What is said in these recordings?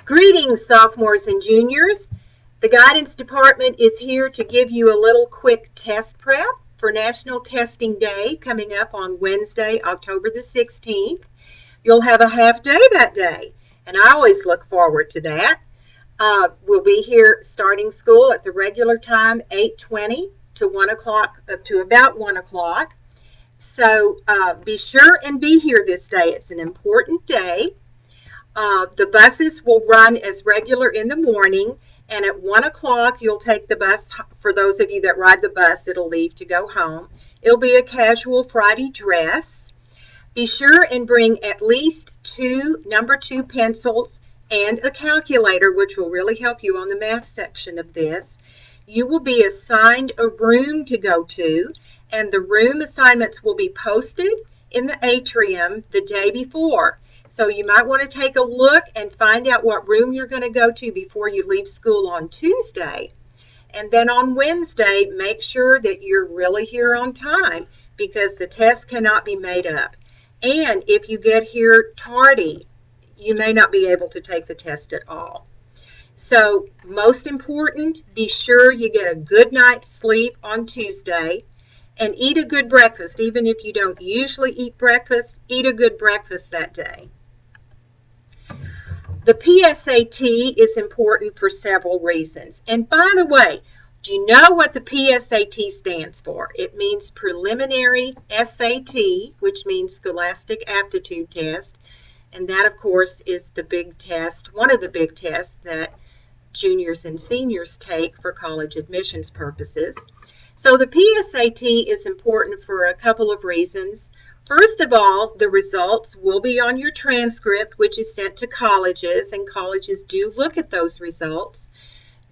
Greetings, sophomores and juniors. The Guidance Department is here to give you a little quick test prep for National Testing Day coming up on Wednesday, October the 16th. You'll have a half day that day, and I always look forward to that. We'll be here starting school at the regular time, 8:20 to 1 o'clock, up to about 1 o'clock. So be sure and be here this day. It's an important day. The buses will run as regular in the morning, and at 1 o'clock you'll take the bus. For those of you that ride the bus, it'll leave to go home. It'll be a casual Friday dress. Be sure and bring at least number 2 pencils and a calculator, which will really help you on the math section of this. You will be assigned a room to go to, and the room assignments will be posted in the atrium the day before. So you might want to take a look and find out what room you're going to go to before you leave school on Tuesday. And then on Wednesday, make sure that you're really here on time, because the test cannot be made up. And if you get here tardy, you may not be able to take the test at all. So most important, be sure you get a good night's sleep on Tuesday and eat a good breakfast. Even if you don't usually eat breakfast, eat a good breakfast that day. The PSAT is important for several reasons. And by the way, do you know what the PSAT stands for? It means Preliminary SAT, which means Scholastic Aptitude Test. And that, of course, is the big test, one of the big tests that juniors and seniors take for college admissions purposes. So the PSAT is important for a couple of reasons. First of all, the results will be on your transcript, which is sent to colleges, and colleges do look at those results.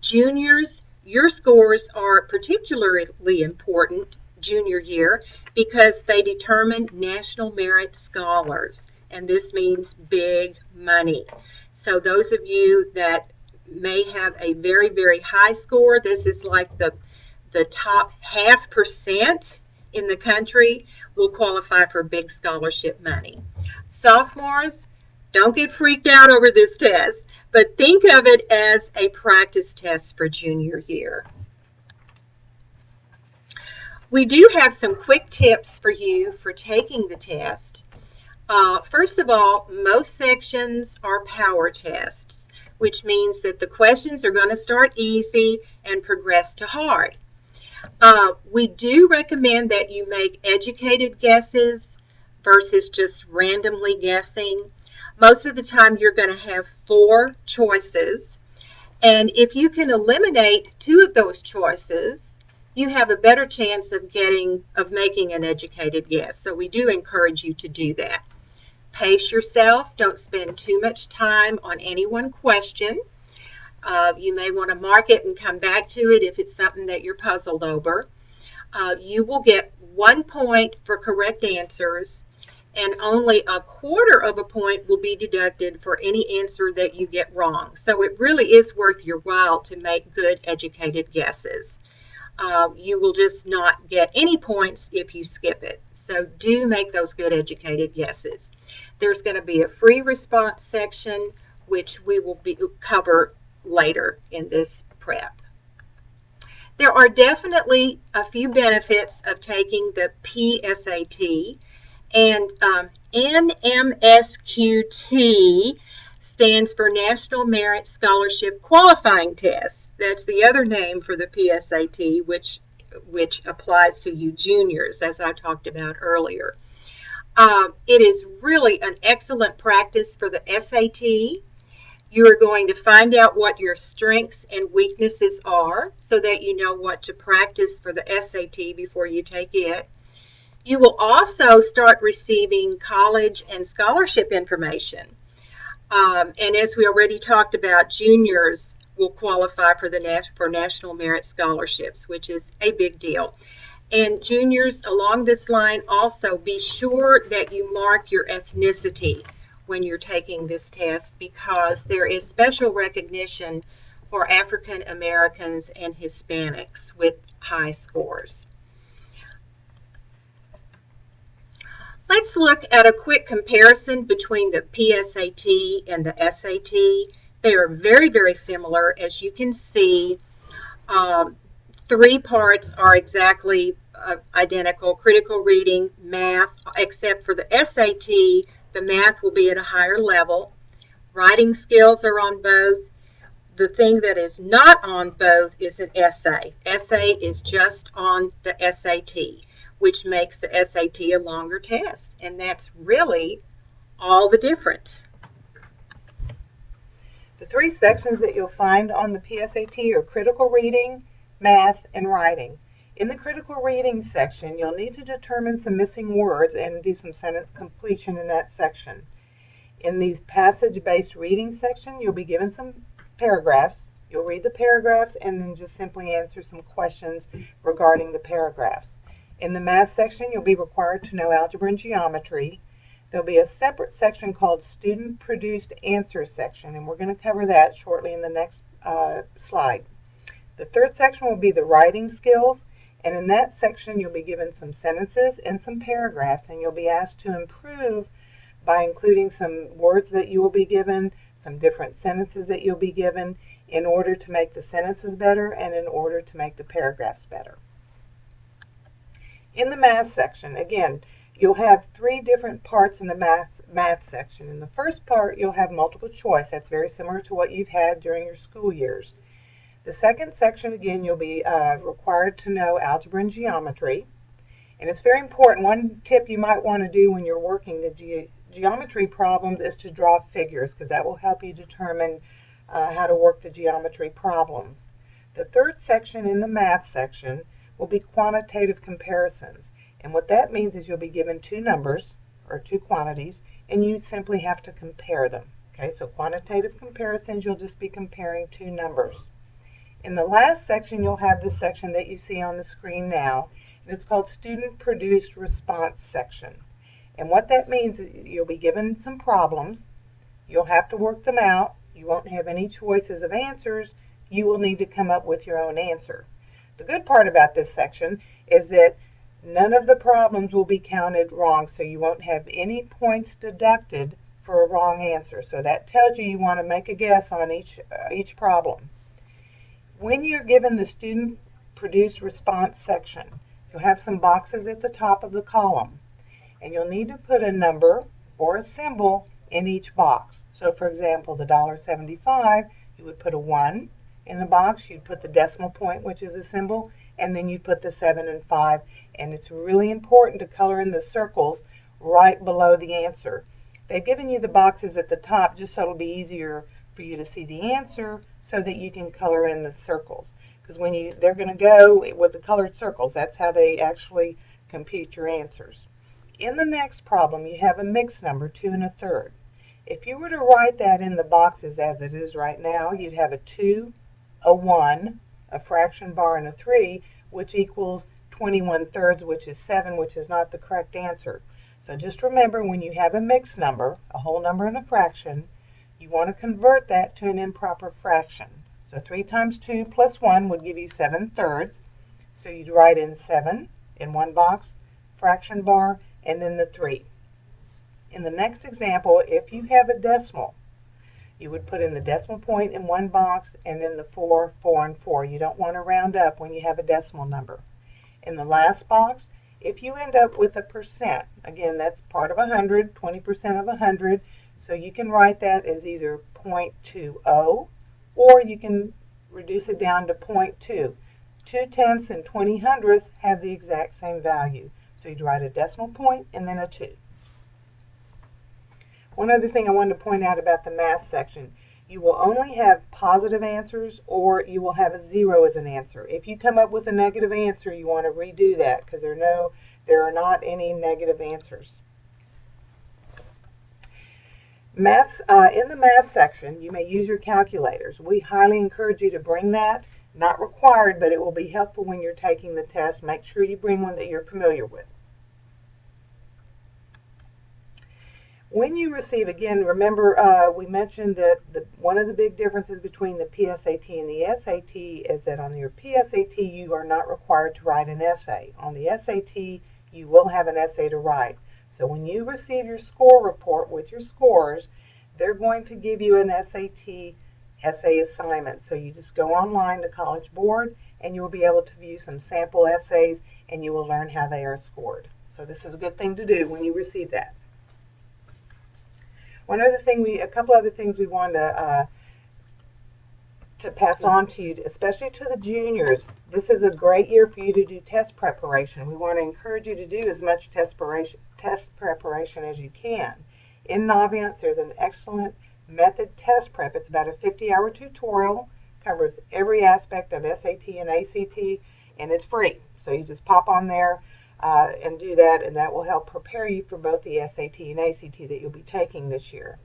Juniors, your scores are particularly important junior year because they determine national merit scholars, and this means big money. So those of you that may have a very, very high score, this is like the top 0.5% in the country, will qualify for big scholarship money. Sophomores, don't get freaked out over this test, but think of it as a practice test for junior year. We do have some quick tips for you for taking the test. First of all, most sections are power tests, which means that the questions are going to start easy and progress to hard. We do recommend that you make educated guesses versus just randomly guessing. Most of the time you're going to have 4 choices, and if you can eliminate 2 of those choices, you have a better chance of making an educated guess. So we do encourage you to do that. Pace yourself. Don't spend too much time on any one question. You may want to mark it and come back to it if it's something that you're puzzled over. You will get 1 point for correct answers, and only 1/4 of a point will be deducted for any answer that you get wrong. So it really is worth your while to make good educated guesses. You will just not get any points if you skip it. So do make those good educated guesses. There's going to be a free response section, which we will cover later in this prep. There are definitely a few benefits of taking the PSAT, and NMSQT stands for National Merit Scholarship Qualifying Test. That's the other name for the PSAT, which applies to you juniors, as I talked about earlier. It is really an excellent practice for the SAT. You are going to find out what your strengths and weaknesses are so that you know what to practice for the SAT before you take it. You will also start receiving college and scholarship information. And as we already talked about, juniors will qualify for National Merit Scholarships, which is a big deal. And juniors, along this line, also be sure that you mark your ethnicity when you're taking this test, because there is special recognition for African Americans and Hispanics with high scores. Let's look at a quick comparison between the PSAT and the SAT. They are very, very similar. As you can see, um, 3 parts are exactly identical: critical reading, math, except for the SAT, the math will be at a higher level. Writing skills are on both. The thing that is not on both is an essay. Essay is just on the SAT, which makes the SAT a longer test. And that's really all the difference. The 3 sections that you'll find on the PSAT are critical reading, math, and writing. In the critical reading section, you'll need to determine some missing words and do some sentence completion in that section. In the passage-based reading section, you'll be given some paragraphs. You'll read the paragraphs and then just simply answer some questions regarding the paragraphs. In the math section, you'll be required to know algebra and geometry. There'll be a separate section called Student-Produced Answer section, and we're going to cover that shortly in the next slide. The third section will be the writing skills, and in that section you'll be given some sentences and some paragraphs, and you'll be asked to improve by including some words that you will be given, some different sentences that you'll be given in order to make the sentences better and in order to make the paragraphs better. In the math section, again, you'll have 3 different parts in the math section. In the first part, you'll have multiple choice. That's very similar to what you've had during your school years. The second section, again, you'll be required to know algebra and geometry. And it's very important. One tip you might want to do when you're working the geometry problems is to draw figures, because that will help you determine how to work the geometry problems. The third section in the math section will be quantitative comparisons. And what that means is you'll be given 2 numbers, or 2 quantities, and you simply have to compare them. Okay, so quantitative comparisons, you'll just be comparing 2 numbers. In the last section, you'll have the section that you see on the screen now, and it's called Student-Produced Response section. And what that means is you'll be given some problems. You'll have to work them out. You won't have any choices of answers. You will need to come up with your own answer. The good part about this section is that none of the problems will be counted wrong, so you won't have any points deducted for a wrong answer. So that tells you want to make a guess on each problem. When you're given the student-produced response section, you'll have some boxes at the top of the column, and you'll need to put a number or a symbol in each box. So for example, the $1.75, you would put a 1 in the box, you'd put the decimal point, which is a symbol, and then you put the 7 and 5, and it's really important to color in the circles right below the answer. They've given you the boxes at the top just so it'll be easier for you to see the answer so that you can color in the circles. Because they're going to go with the colored circles. That's how they actually compute your answers. In the next problem, you have a mixed number, 2 1/3. If you were to write that in the boxes as it is right now, you'd have a 2, a 1, a fraction bar, and a 3, which equals 21/3, which is 7, which is not the correct answer. So just remember, when you have a mixed number, a whole number and a fraction, you want to convert that to an improper fraction. So 3 times 2 plus 1 would give you 7/3. So you'd write in 7 in one box, fraction bar, and then the 3. In the next example, if you have a decimal, you would put in the decimal point in one box and then the 4, 4, and 4. You don't want to round up when you have a decimal number. In the last box, if you end up with a percent, again, that's part of 100, 20% of 100, so you can write that as either 0.20, or you can reduce it down to 0.2. 2/10 and 20/100 have the exact same value. So you'd write a decimal point and then a 2. One other thing I wanted to point out about the math section, you will only have positive answers or you will have a 0 as an answer. If you come up with a negative answer, you want to redo that because there are not any negative answers. In the math section, you may use your calculators. We highly encourage you to bring that. Not required, but it will be helpful when you're taking the test. Make sure you bring one that you're familiar with. When you receive, again, remember we mentioned that one of the big differences between the PSAT and the SAT is that on your PSAT you are not required to write an essay. On the SAT you will have an essay to write. So when you receive your score report with your scores, they're going to give you an SAT essay assignment. So you just go online to College Board and you will be able to view some sample essays and you will learn how they are scored. So this is a good thing to do when you receive that. A couple other things we wanted to pass on to you, especially to the juniors. This is a great year for you to do test preparation. We want to encourage you to do as much test preparation as you can. In Naviance, there's an excellent method test prep. It's about a 50-hour tutorial, covers every aspect of SAT and ACT, and it's free. So you just pop on there and do that, and that will help prepare you for both the SAT and ACT that you'll be taking this year.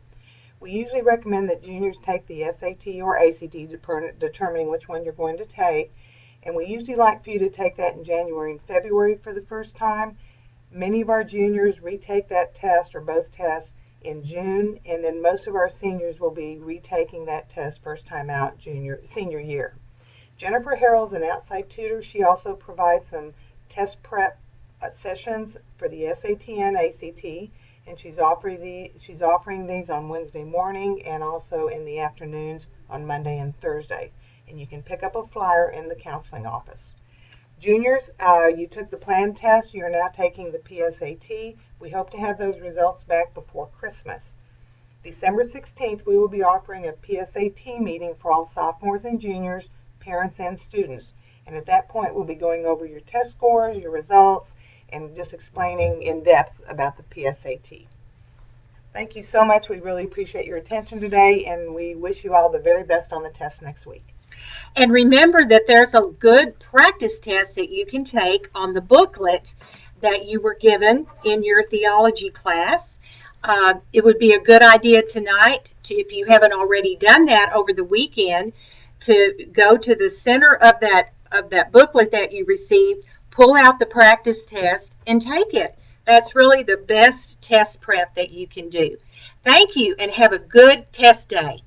We usually recommend that juniors take the SAT or ACT, determining which one you're going to take, and we usually like for you to take that in January and February for the first time. Many of our juniors retake that test or both tests in June, and then most of our seniors will be retaking that test first time out senior year. Jennifer Harrell's an outside tutor. She also provides some test prep sessions for the SAT and ACT, and she's offering these on Wednesday morning and also in the afternoons on Monday and Thursday. And you can pick up a flyer in the counseling office. Juniors, you took the planned test. You're now taking the PSAT. We hope to have those results back before Christmas. December 16th, we will be offering a PSAT meeting for all sophomores and juniors, parents and students. And at that point, we'll be going over your test scores, your results, and just explaining in depth about the PSAT. Thank you so much. We really appreciate your attention today, and we wish you all the very best on the test next week. And remember that there's a good practice test that you can take on the booklet that you were given in your theology class. It would be a good idea tonight, if you haven't already done that over the weekend, to go to the center of that booklet that you received, pull out the practice test, and take it. That's really the best test prep that you can do. Thank you, and have a good test day.